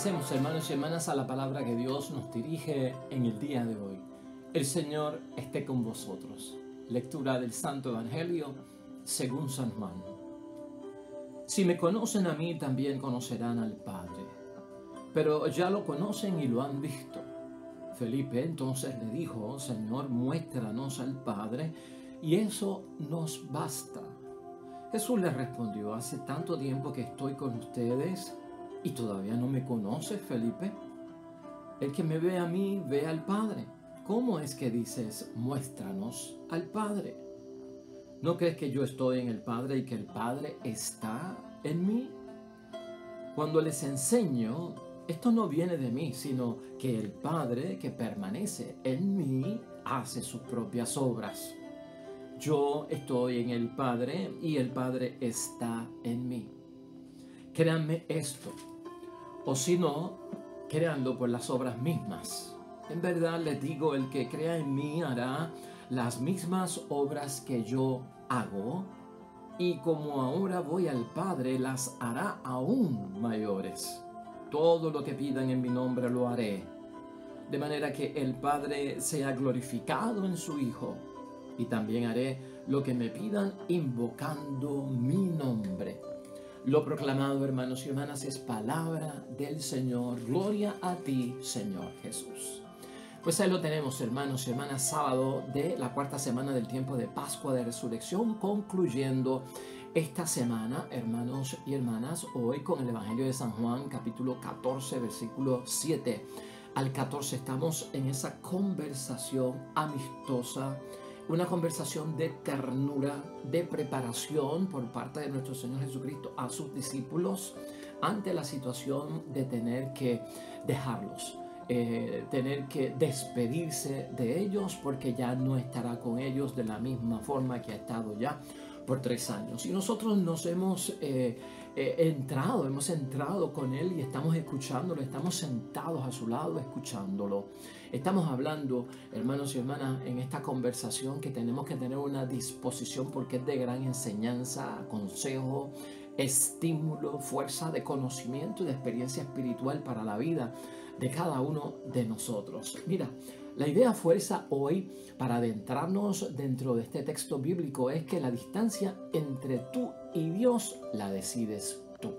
Pasemos, hermanos y hermanas, a la palabra que Dios nos dirige en el día de hoy. El Señor esté con vosotros. Lectura del Santo Evangelio según San Juan. Si me conocen a mí, también conocerán al Padre. Pero ya lo conocen y lo han visto. Felipe entonces le dijo: Señor, muéstranos al Padre, y eso nos basta. Jesús le respondió: hace tanto tiempo que estoy con ustedes y todavía no me conoces, Felipe. El que me ve a mí, ve al Padre. ¿Cómo es que dices, muéstranos al Padre? ¿No crees que yo estoy en el Padre y que el Padre está en mí? Cuando les enseño, esto no viene de mí, sino que el Padre que permanece en mí hace sus propias obras. Yo estoy en el Padre y el Padre está en mí. Créanme esto, o si no, créanlo por las obras mismas. En verdad les digo, el que crea en mí hará las mismas obras que yo hago, y como ahora voy al Padre, las hará aún mayores. Todo lo que pidan en mi nombre lo haré, de manera que el Padre sea glorificado en su Hijo. Y también haré lo que me pidan invocando mi nombre. Lo proclamado, hermanos y hermanas, es palabra del Señor. Gloria a ti, Señor Jesús. Pues ahí lo tenemos, hermanos y hermanas, sábado de la cuarta semana del tiempo de Pascua de Resurrección, concluyendo esta semana, hermanos y hermanas, hoy con el Evangelio de San Juan, capítulo 14, versículo 7 al 14. Estamos en esa conversación amistosa, una conversación de ternura, de preparación por parte de nuestro Señor Jesucristo a sus discípulos ante la situación de tener que dejarlos, tener que despedirse de ellos, porque ya no estará con ellos de la misma forma que ha estado ya por 3 años. Y nosotros nos hemos entrado con Él y estamos escuchándolo, estamos sentados a su lado escuchándolo. Estamos hablando, hermanos y hermanas, en esta conversación que tenemos que tener una disposición, porque es de gran enseñanza, consejo, estímulo, fuerza de conocimiento y de experiencia espiritual para la vida de cada uno de nosotros. Mira, la idea fuerza hoy para adentrarnos dentro de este texto bíblico es que la distancia entre tú y Dios la decides tú.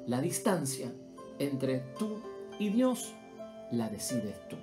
La distancia entre tú y Dios la decides tú.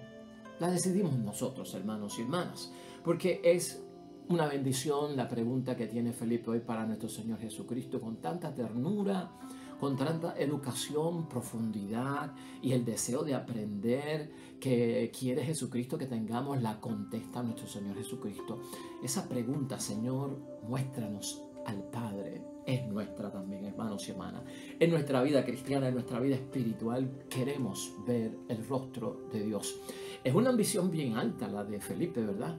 La decidimos nosotros, hermanos y hermanas, porque es una bendición la pregunta que tiene Felipe hoy para nuestro Señor Jesucristo, con tanta ternura, con tanta educación, profundidad y el deseo de aprender que quiere Jesucristo que tengamos, la contesta nuestro Señor Jesucristo. Esa pregunta, Señor, muéstranos al Padre, es nuestra también, hermanos y hermanas. En nuestra vida cristiana, en nuestra vida espiritual, queremos ver el rostro de Dios. Es una ambición bien alta la de Felipe, ¿verdad?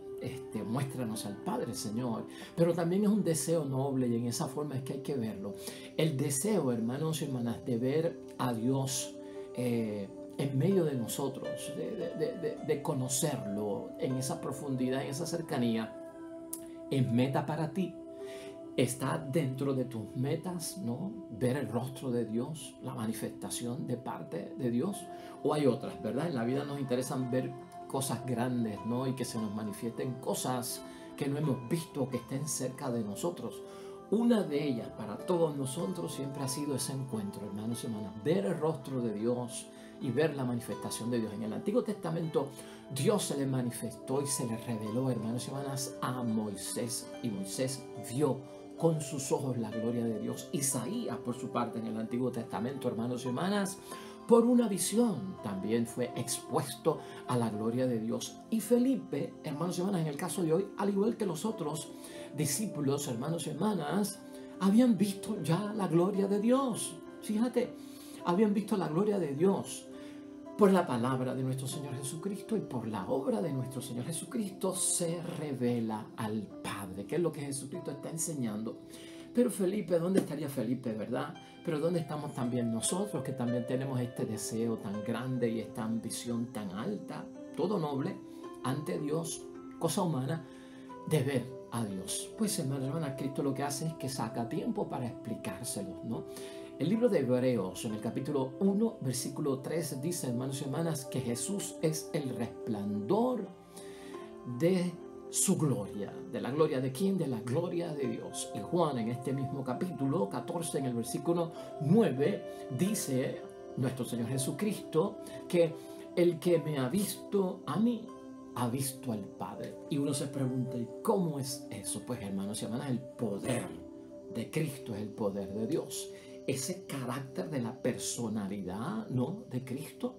Muéstranos al Padre, Señor. Pero también es un deseo noble, y en esa forma es que hay que verlo. El deseo, hermanos y hermanas, de ver a Dios en medio de nosotros, de conocerlo en esa profundidad, en esa cercanía, es meta para ti. Está dentro de tus metas, ¿no? Ver el rostro de Dios, la manifestación de parte de Dios. O hay otras, ¿verdad? En la vida nos interesan ver cosas grandes, ¿no? Y que se nos manifiesten cosas que no hemos visto o que estén cerca de nosotros. Una de ellas para todos nosotros siempre ha sido ese encuentro, hermanos y hermanas. Ver el rostro de Dios y ver la manifestación de Dios. En el Antiguo Testamento, Dios se le manifestó y se le reveló, hermanos y hermanas, a Moisés. Y Moisés vio con sus ojos la gloria de Dios. Isaías, por su parte, en el Antiguo Testamento, hermanos y hermanas, por una visión también fue expuesto a la gloria de Dios. Y Felipe, hermanos y hermanas, en el caso de hoy, al igual que los otros discípulos, hermanos y hermanas, habían visto ya la gloria de Dios. Fíjate, habían visto la gloria de Dios por la palabra de nuestro Señor Jesucristo, y por la obra de nuestro Señor Jesucristo se revela al Padre, que es lo que Jesucristo está enseñando. Pero Felipe, ¿dónde estaría Felipe, verdad? Pero ¿dónde estamos también nosotros, que también tenemos este deseo tan grande y esta ambición tan alta, todo noble ante Dios, cosa humana, de ver a Dios. Pues hermanos y hermanas, Cristo lo que hace es que saca tiempo para explicárselos, ¿no? El libro de Hebreos, en el capítulo 1, versículo 3, dice, hermanos y hermanas, que Jesús es el resplandor de su gloria. ¿De la gloria de quién? De la gloria de Dios. Y Juan, en este mismo capítulo 14, en el versículo 9, dice nuestro Señor Jesucristo que el que me ha visto a mí, ha visto al Padre. Y uno se pregunta, ¿y cómo es eso? Pues hermanos y hermanas, el poder de Cristo es el poder de Dios. Ese carácter de la personalidad, ¿no?, de Cristo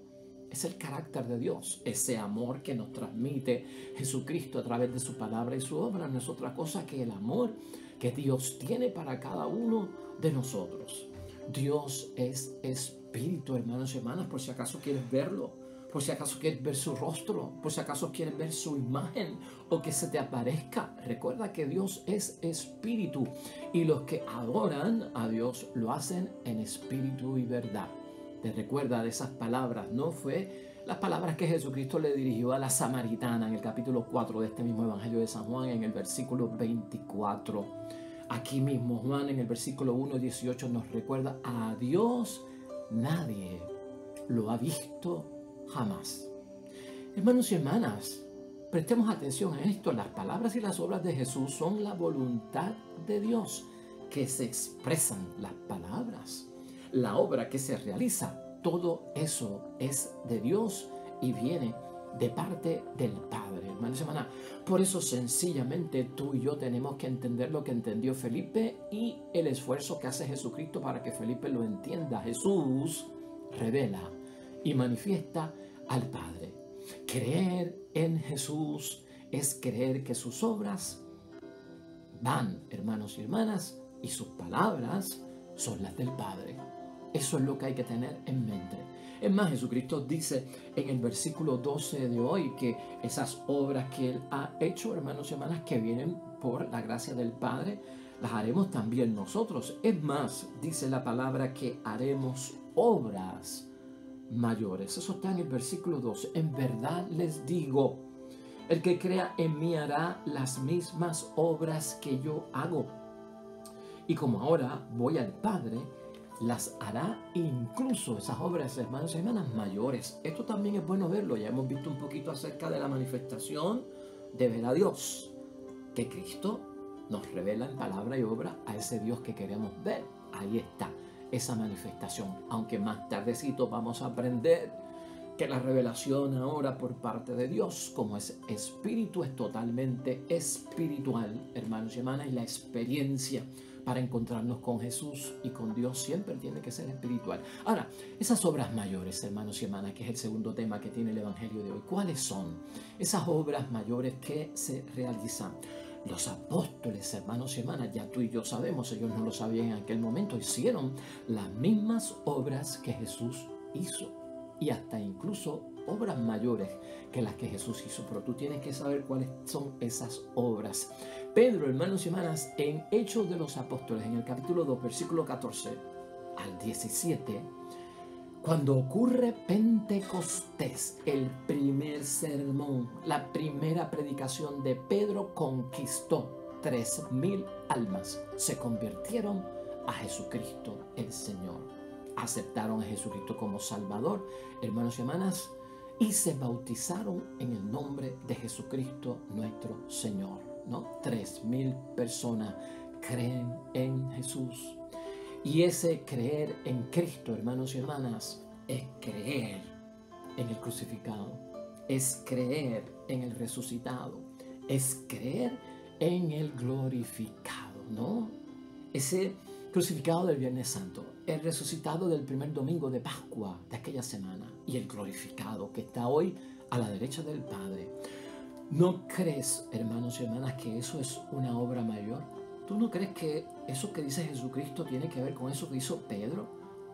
es el carácter de Dios. Ese amor que nos transmite Jesucristo a través de su palabra y su obra no es otra cosa que el amor que Dios tiene para cada uno de nosotros. Dios es espíritu, hermanos y hermanas, por si acaso quieres verlo, por si acaso quieres ver su rostro, por si acaso quieres ver su imagen o que se te aparezca. Recuerda que Dios es espíritu y los que adoran a Dios lo hacen en espíritu y verdad. Te recuerda de esas palabras, ¿no? Fue las palabras que Jesucristo le dirigió a la samaritana en el capítulo 4 de este mismo Evangelio de San Juan, en el versículo 24. Aquí mismo Juan en el versículo 1:18 nos recuerda: a Dios nadie lo ha visto jamás. Hermanos y hermanas, prestemos atención a esto. Las palabras y las obras de Jesús son la voluntad de Dios que se expresan. Las palabras, la obra que se realiza, todo eso es de Dios y viene de parte del Padre, hermanos y hermanas. Por eso sencillamente tú y yo tenemos que entender lo que entendió Felipe y el esfuerzo que hace Jesucristo para que Felipe lo entienda. Jesús revela y manifiesta al Padre. Creer en Jesús es creer que sus obras van, hermanos y hermanas, y sus palabras son las del Padre. Eso es lo que hay que tener en mente. Es más, Jesucristo dice en el versículo 12 de hoy que esas obras que Él ha hecho, hermanos y hermanas, que vienen por la gracia del Padre, las haremos también nosotros. Es más, dice la palabra que haremos obras mayores. Eso está en el versículo 12. En verdad les digo, el que crea en mí hará las mismas obras que yo hago. Y como ahora voy al Padre, las hará incluso esas obras, hermanos y hermanas, mayores. Esto también es bueno verlo. Ya hemos visto un poquito acerca de la manifestación de ver a Dios, que Cristo nos revela en palabra y obra a ese Dios que queremos ver. Ahí está esa manifestación. Aunque más tardecito vamos a aprender que la revelación ahora por parte de Dios, como es espíritu, es totalmente espiritual, hermanos y hermanas, y la experiencia para encontrarnos con Jesús y con Dios siempre tiene que ser espiritual. Ahora, esas obras mayores, hermanos y hermanas, que es el segundo tema que tiene el Evangelio de hoy, ¿cuáles son esas obras mayores que se realizan? Los apóstoles, hermanos y hermanas, ya tú y yo sabemos, ellos no lo sabían en aquel momento, hicieron las mismas obras que Jesús hizo y hasta incluso obras mayores que las que Jesús hizo, pero tú tienes que saber cuáles son esas obras. Pedro, hermanos y hermanas, en Hechos de los Apóstoles, en el capítulo 2, versículo 14 al 17, cuando ocurre Pentecostés, el primer sermón, la primera predicación de Pedro, conquistó 3,000 almas. Se convirtieron a Jesucristo el Señor. Aceptaron a Jesucristo como Salvador, hermanos y hermanas, y se bautizaron en el nombre de Jesucristo nuestro Señor, ¿no? 3,000 personas creen en Jesús. Y ese creer en Cristo, hermanos y hermanas, es creer en el crucificado, es creer en el resucitado, es creer en el glorificado, ¿no? Ese crucificado del Viernes Santo, el resucitado del primer domingo de Pascua de aquella semana y el glorificado que está hoy a la derecha del Padre. ¿No crees, hermanos y hermanas, que eso es una obra mayor? ¿Tú no crees que eso que dice Jesucristo tiene que ver con eso que hizo Pedro?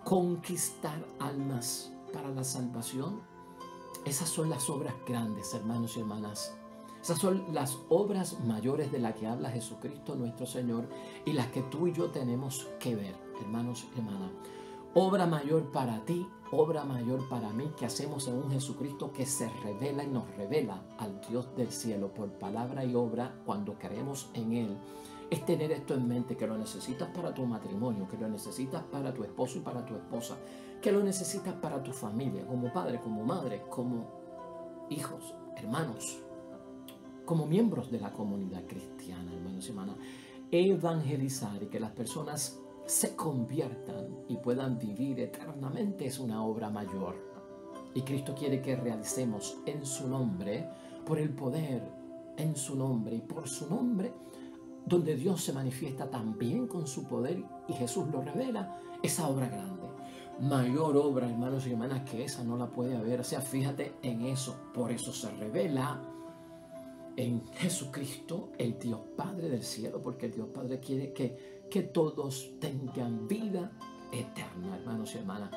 Conquistar almas para la salvación. Esas son las obras grandes, hermanos y hermanas. Esas son las obras mayores de las que habla Jesucristo nuestro Señor y las que tú y yo tenemos que ver, hermanos y hermanas. Obra mayor para ti obra mayor para mí que hacemos en un Jesucristo que se revela y nos revela al Dios del cielo por palabra y obra cuando creemos en Él, es tener esto en mente, que lo necesitas para tu matrimonio, que lo necesitas para tu esposo y para tu esposa, que lo necesitas para tu familia, como padre, como madre, como hijos, hermanos, como miembros de la comunidad cristiana, hermanos y hermanas. Evangelizar y que las personas se conviertan y puedan vivir eternamente es una obra mayor. Y Cristo quiere que realicemos en su nombre, por el poder en su nombre y por su nombre, donde Dios se manifiesta también con su poder y Jesús lo revela, esa obra grande. Mayor obra, hermanos y hermanas, que esa no la puede haber. O sea, fíjate en eso. Por eso se revela en Jesucristo, el Dios Padre del cielo, porque el Dios Padre quiere que todos tengan vida eterna, hermanos y hermanas.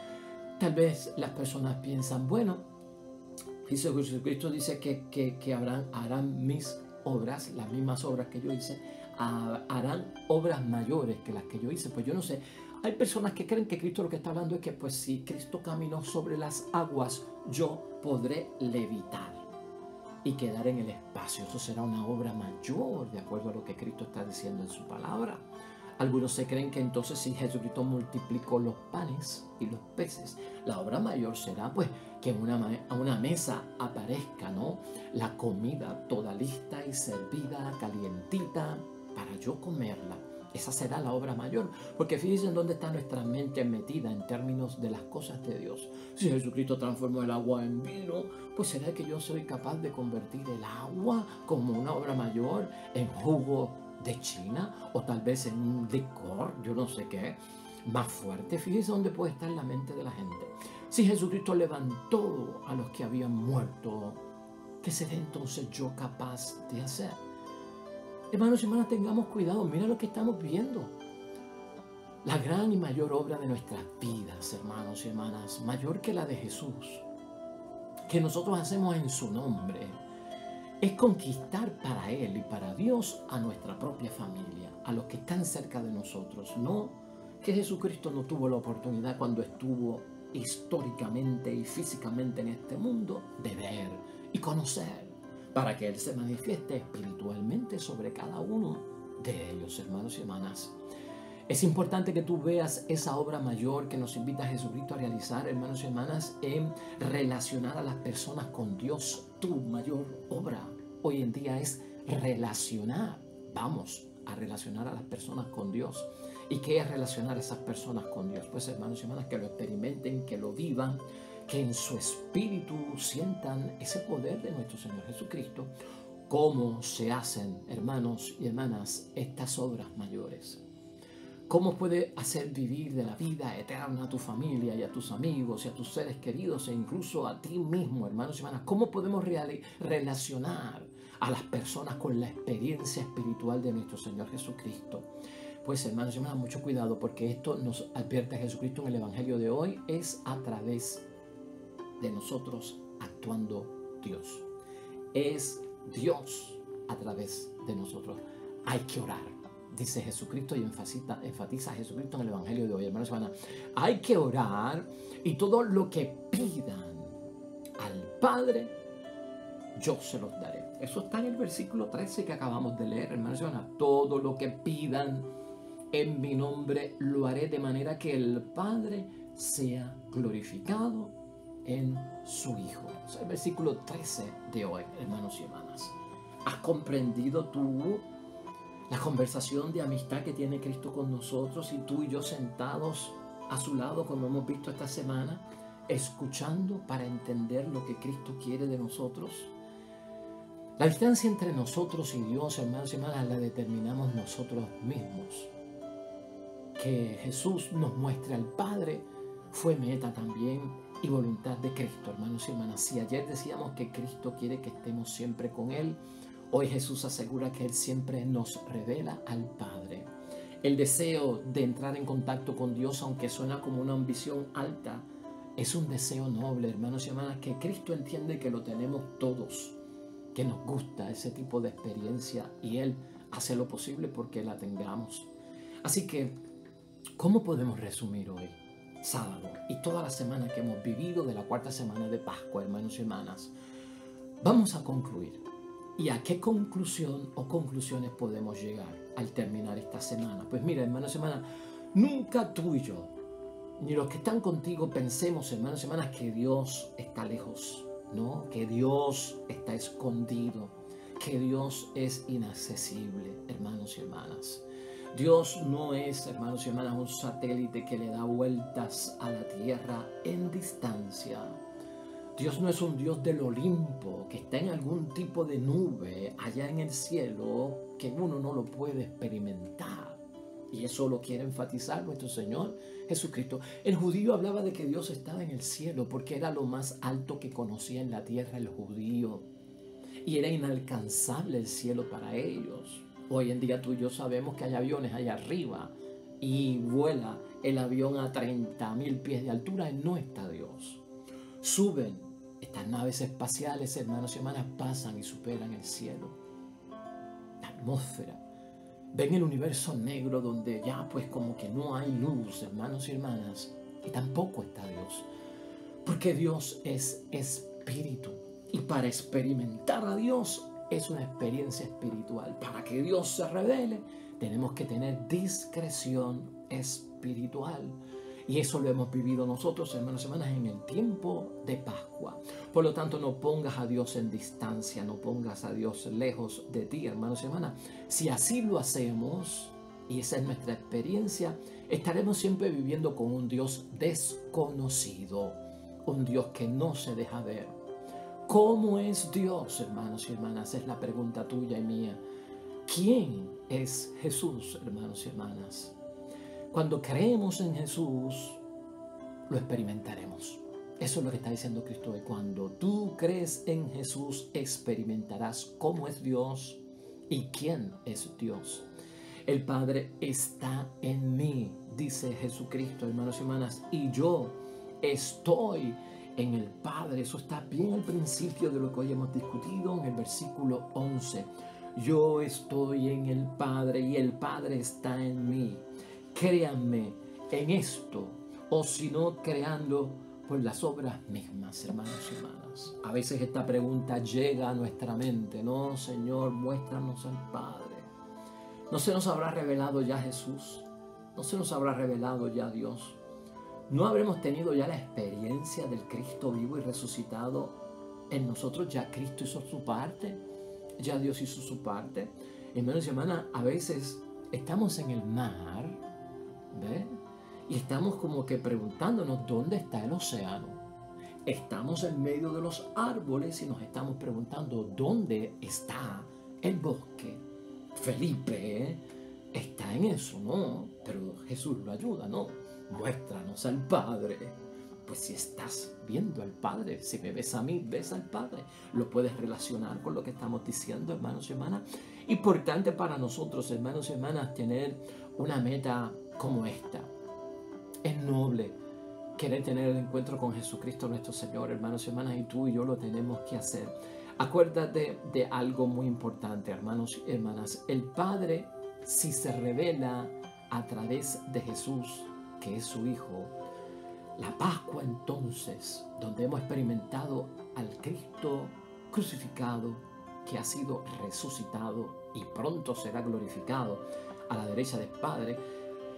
Tal vez las personas piensan, bueno, Jesucristo dice que harán mis obras, las mismas obras que yo hice, harán obras mayores que las que yo hice. Pues yo no sé, hay personas que creen que Cristo lo que está hablando es que pues si Cristo caminó sobre las aguas, yo podré levitar y quedar en el espacio. Eso será una obra mayor, de acuerdo a lo que Cristo está diciendo en su palabra. Algunos se creen que entonces si Jesucristo multiplicó los panes y los peces, la obra mayor será pues que a una mesa aparezca, ¿no?, la comida toda lista y servida, calientita, para yo comerla. Esa será la obra mayor, porque fíjense en dónde está nuestra mente metida en términos de las cosas de Dios. Si Jesucristo transformó el agua en vino, pues será que yo soy capaz de convertir el agua como una obra mayor en jugo de China, o tal vez en un licor, yo no sé qué, más fuerte. Fíjense dónde puede estar la mente de la gente. Si Jesucristo levantó a los que habían muerto, ¿qué seré entonces yo capaz de hacer? Hermanos y hermanas, tengamos cuidado. Mira lo que estamos viendo. La gran y mayor obra de nuestras vidas, hermanos y hermanas, mayor que la de Jesús, que nosotros hacemos en su nombre, es conquistar para Él y para Dios a nuestra propia familia, a los que están cerca de nosotros. No que Jesucristo no tuvo la oportunidad cuando estuvo históricamente y físicamente en este mundo de ver y conocer, para que Él se manifieste espiritualmente sobre cada uno de ellos, hermanos y hermanas. Es importante que tú veas esa obra mayor que nos invita Jesucristo a realizar, hermanos y hermanas, en relacionar a las personas con Dios. Tu mayor obra hoy en día es relacionar. Vamos a relacionar a las personas con Dios. ¿Y qué es relacionar a esas personas con Dios? Pues, hermanos y hermanas, que lo experimenten, que lo vivan, que en su espíritu sientan ese poder de nuestro Señor Jesucristo. ¿Cómo se hacen, hermanos y hermanas, estas obras mayores? ¿Cómo puede hacer vivir de la vida eterna a tu familia y a tus amigos y a tus seres queridos e incluso a ti mismo, hermanos y hermanas? ¿Cómo podemos relacionar a las personas con la experiencia espiritual de nuestro Señor Jesucristo? Pues, hermanos y hermanas, mucho cuidado, porque esto nos advierte Jesucristo en el Evangelio de hoy, es a través de nosotros actuando Dios. Es Dios a través de nosotros. Hay que orar, dice Jesucristo, y enfatiza Jesucristo en el Evangelio de hoy, hermanos y hermanas. Hay que orar, y todo lo que pidan al Padre, yo se los daré. Eso está en el versículo 13 que acabamos de leer, hermanos y hermanas. Todo lo que pidan en mi nombre lo haré, de manera que el Padre sea glorificado en su Hijo. Es el versículo 13 de hoy, hermanos y hermanas. ¿Has comprendido tú la conversación de amistad que tiene Cristo con nosotros, y tú y yo sentados a su lado, como hemos visto esta semana, escuchando para entender lo que Cristo quiere de nosotros? La distancia entre nosotros y Dios, hermanos y hermanas, la determinamos nosotros mismos. Que Jesús nos muestre al Padre fue meta también y voluntad de Cristo, hermanos y hermanas. Si ayer decíamos que Cristo quiere que estemos siempre con Él, hoy Jesús asegura que Él siempre nos revela al Padre. El deseo de entrar en contacto con Dios, aunque suena como una ambición alta, es un deseo noble, hermanos y hermanas, que Cristo entiende que lo tenemos todos, que nos gusta ese tipo de experiencia, y Él hace lo posible porque la tengamos. Así que, ¿cómo podemos resumir hoy? sábado y toda la semana que hemos vivido de la cuarta semana de Pascua, hermanos y hermanas, vamos a concluir. ¿Y a qué conclusión o conclusiones podemos llegar al terminar esta semana? Pues mira, hermanos y hermanas, nunca tú y yo, ni los que están contigo, pensemos, hermanos y hermanas, que Dios está lejos, ¿no? Que Dios está escondido, que Dios es inaccesible, hermanos y hermanas. Dios no es, hermanos y hermanas, un satélite que le da vueltas a la tierra en distancia. Dios no es un Dios del Olimpo que está en algún tipo de nube allá en el cielo que uno no lo puede experimentar. Y eso lo quiere enfatizar nuestro Señor Jesucristo. El judío hablaba de que Dios estaba en el cielo porque era lo más alto que conocía en la tierra el judío. Y era inalcanzable el cielo para ellos. Hoy en día tú y yo sabemos que hay aviones allá arriba y vuela el avión a 30.000 pies de altura y no está Dios. Suben estas naves espaciales, hermanos y hermanas, pasan y superan el cielo, la atmósfera. Ven el universo negro donde ya pues como que no hay luz, hermanos y hermanas, y tampoco está Dios. Porque Dios es espíritu y para experimentar a Dios es una experiencia espiritual. Para que Dios se revele tenemos que tener discreción espiritual. Y eso lo hemos vivido nosotros, hermanos y hermanas, en el tiempo de Pascua. Por lo tanto, no pongas a Dios en distancia, no pongas a Dios lejos de ti, hermanos y hermanas. Si así lo hacemos, y esa es nuestra experiencia, estaremos siempre viviendo con un Dios desconocido, un Dios que no se deja ver. ¿Cómo es Dios, hermanos y hermanas? Es la pregunta tuya y mía. ¿Quién es Jesús, hermanos y hermanas? Cuando creemos en Jesús, lo experimentaremos. Eso es lo que está diciendo Cristo hoy. Cuando tú crees en Jesús, experimentarás cómo es Dios y quién es Dios. El Padre está en mí, dice Jesucristo, hermanos y hermanas, y yo estoy en el Padre. Eso está bien al principio de lo que hoy hemos discutido en el versículo 11. Yo estoy en el Padre y el Padre está en mí. Créanme en esto, o si no, creando por las obras mismas, hermanos y hermanas. A veces esta pregunta llega a nuestra mente, no, Señor, muéstranos al Padre. ¿No se nos habrá revelado ya Jesús? ¿No se nos habrá revelado ya Dios? ¿No habremos tenido ya la experiencia del Cristo vivo y resucitado en nosotros? Ya Cristo hizo su parte, ya Dios hizo su parte. Hermanos y hermanas, a veces estamos en el mar, ¿ve? Y estamos como que preguntándonos dónde está el océano. Estamos en medio de los árboles y nos estamos preguntando dónde está el bosque. Felipe está en eso, ¿no? Pero Jesús lo ayuda, ¿no? Muéstranos al Padre. Pues si estás viendo al Padre, si me ves a mí, ves al Padre. Lo puedes relacionar con lo que estamos diciendo, hermanos y hermanas. Importante para nosotros, hermanos y hermanas, tener una meta como esta. Es noble querer tener el encuentro con Jesucristo nuestro Señor, hermanos y hermanas, y tú y yo lo tenemos que hacer. Acuérdate de algo muy importante, hermanos y hermanas. El Padre, si se revela a través de Jesús, que es su Hijo, la Pascua entonces, donde hemos experimentado al Cristo crucificado, que ha sido resucitado y pronto será glorificado a la derecha del Padre.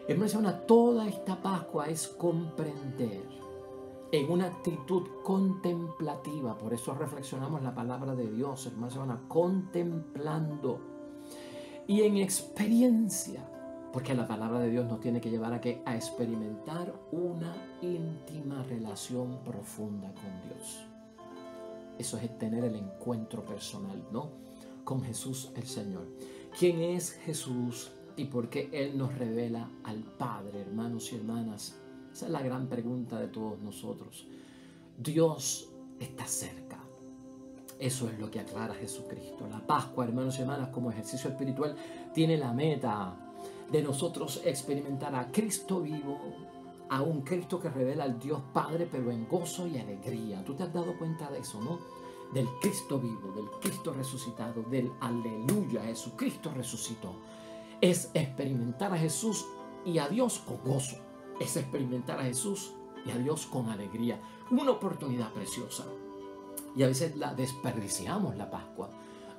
Hermanos y hermanas, toda esta Pascua es comprender en una actitud contemplativa. Por eso reflexionamos la palabra de Dios, hermanos y hermanas, contemplando y en experiencia. Porque la palabra de Dios nos tiene que llevar a experimentar una íntima relación profunda con Dios. Eso es tener el encuentro personal, ¿no? Con Jesús el Señor. ¿Quién es Jesús y por qué Él nos revela al Padre, hermanos y hermanas? Esa es la gran pregunta de todos nosotros. Dios está cerca. Eso es lo que aclara Jesucristo. La Pascua, hermanos y hermanas, como ejercicio espiritual, tiene la meta de nosotros experimentar a Cristo vivo, a un Cristo que revela al Dios Padre, pero en gozo y alegría. ¿Tú te has dado cuenta de eso, no? Del Cristo vivo, del Cristo resucitado, del aleluya, Jesucristo resucitó. Es experimentar a Jesús y a Dios con gozo. es experimentar a Jesús y a Dios con alegría. Una oportunidad preciosa. Y a veces la desperdiciamos, la Pascua.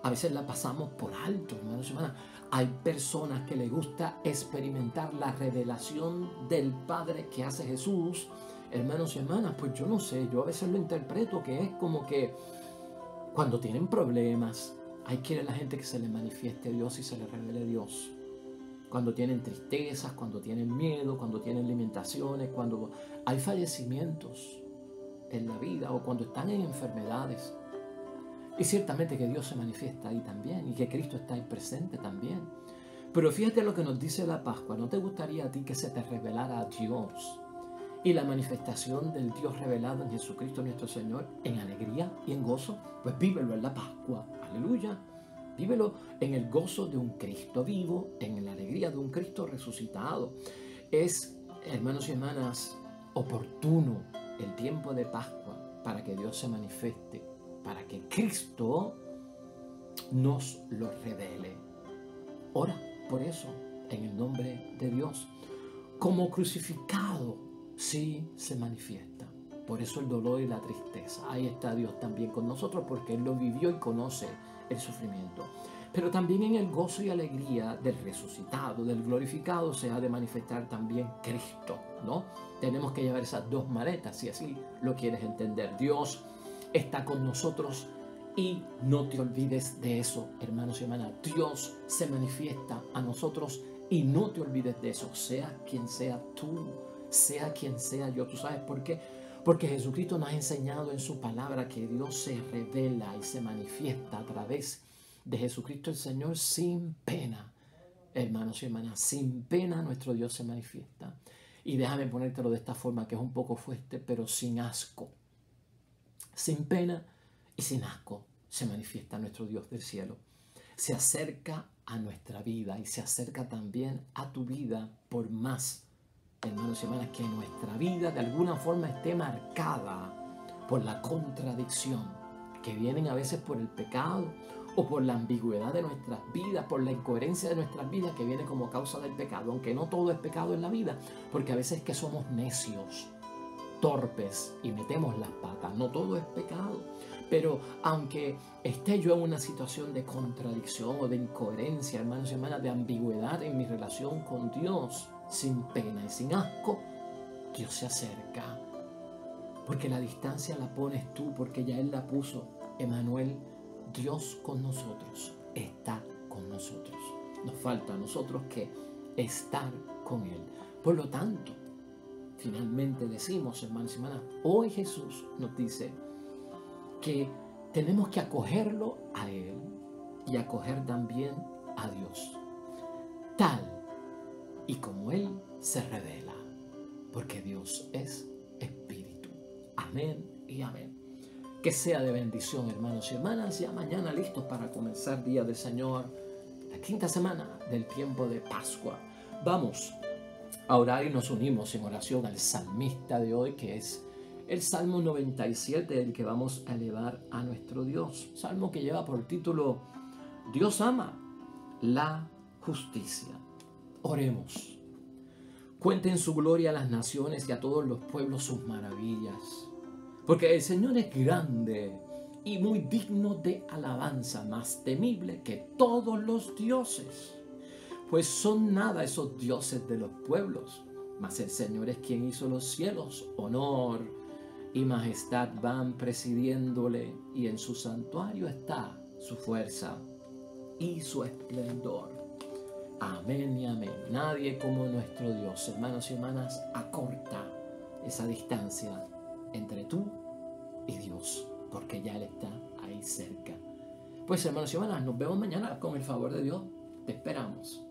A veces la pasamos por alto, hermanos y hermanas. Hay personas que les gusta experimentar la revelación del Padre que hace Jesús. Hermanos y hermanas, pues yo no sé, yo a veces lo interpreto que es como que cuando tienen problemas, ahí quiere la gente que se les manifieste Dios y se les revele Dios. Cuando tienen tristezas, cuando tienen miedo, cuando tienen limitaciones, cuando hay fallecimientos en la vida o cuando están en enfermedades. Y ciertamente que Dios se manifiesta ahí también y que Cristo está ahí presente también. Pero fíjate lo que nos dice la Pascua. ¿No te gustaría a ti que se te revelara a Dios y la manifestación del Dios revelado en Jesucristo nuestro Señor en alegría y en gozo? Pues vívelo en la Pascua. Aleluya. Vívelo en el gozo de un Cristo vivo, en la alegría de un Cristo resucitado. Es, hermanos y hermanas, oportuno el tiempo de Pascua para que Dios se manifieste, para que Cristo nos lo revele. Ora por eso, en el nombre de Dios. Como crucificado, sí se manifiesta. Por eso el dolor y la tristeza. Ahí está Dios también con nosotros, porque Él lo vivió y conoce el sufrimiento. Pero también en el gozo y alegría del resucitado, del glorificado, se ha de manifestar también Cristo, ¿no? Tenemos que llevar esas dos maletas, si así lo quieres entender. Dios está con nosotros y no te olvides de eso, hermanos y hermanas. Dios se manifiesta a nosotros y no te olvides de eso, sea quien sea tú, sea quien sea yo. ¿Tú sabes por qué? Porque Jesucristo nos ha enseñado en su palabra que Dios se revela y se manifiesta a través de Jesucristo el Señor sin pena. Hermanos y hermanas, sin pena nuestro Dios se manifiesta. Y déjame ponértelo de esta forma que es un poco fuerte, pero sin asco. Sin pena y sin asco se manifiesta nuestro Dios del cielo. Se acerca a nuestra vida y se acerca también a tu vida, por más, hermanos y hermanas, que nuestra vida de alguna forma esté marcada por la contradicción que vienen a veces por el pecado o por la ambigüedad de nuestras vidas, por la incoherencia de nuestras vidas que viene como causa del pecado, aunque no todo es pecado en la vida, porque a veces es que somos necios, torpes y metemos las patas. No todo es pecado, pero aunque esté yo en una situación de contradicción o de incoherencia, hermanos y hermanas, de ambigüedad en mi relación con Dios, sin pena y sin asco, Dios se acerca, porque la distancia la pones tú, porque ya Él la puso. Emmanuel, Dios con nosotros, está con nosotros. Nos falta a nosotros que estar con Él. Por lo tanto, finalmente decimos, hermanos y hermanas, hoy Jesús nos dice que tenemos que acogerlo a Él y acoger también a Dios, tal y como Él se revela, porque Dios es Espíritu. Amén y amén. Que sea de bendición, hermanos y hermanas. Ya mañana listos para comenzar Día del Señor, la quinta semana del tiempo de Pascua. Vamos a orar y nos unimos en oración al salmista de hoy, que es el Salmo 97, el que vamos a elevar a nuestro Dios. Salmo que lleva por título Dios ama la justicia. Oremos. Cuenten su gloria a las naciones y a todos los pueblos sus maravillas. Porque el Señor es grande y muy digno de alabanza, más temible que todos los dioses. Pues son nada esos dioses de los pueblos, mas el Señor es quien hizo los cielos. Honor y majestad van presidiéndole, y en su santuario está su fuerza y su esplendor. Amén y amén. Nadie como nuestro Dios. Hermanos y hermanas, acorta esa distancia entre tú y Dios, porque ya Él está ahí cerca. Pues hermanos y hermanas, nos vemos mañana con el favor de Dios. Te esperamos.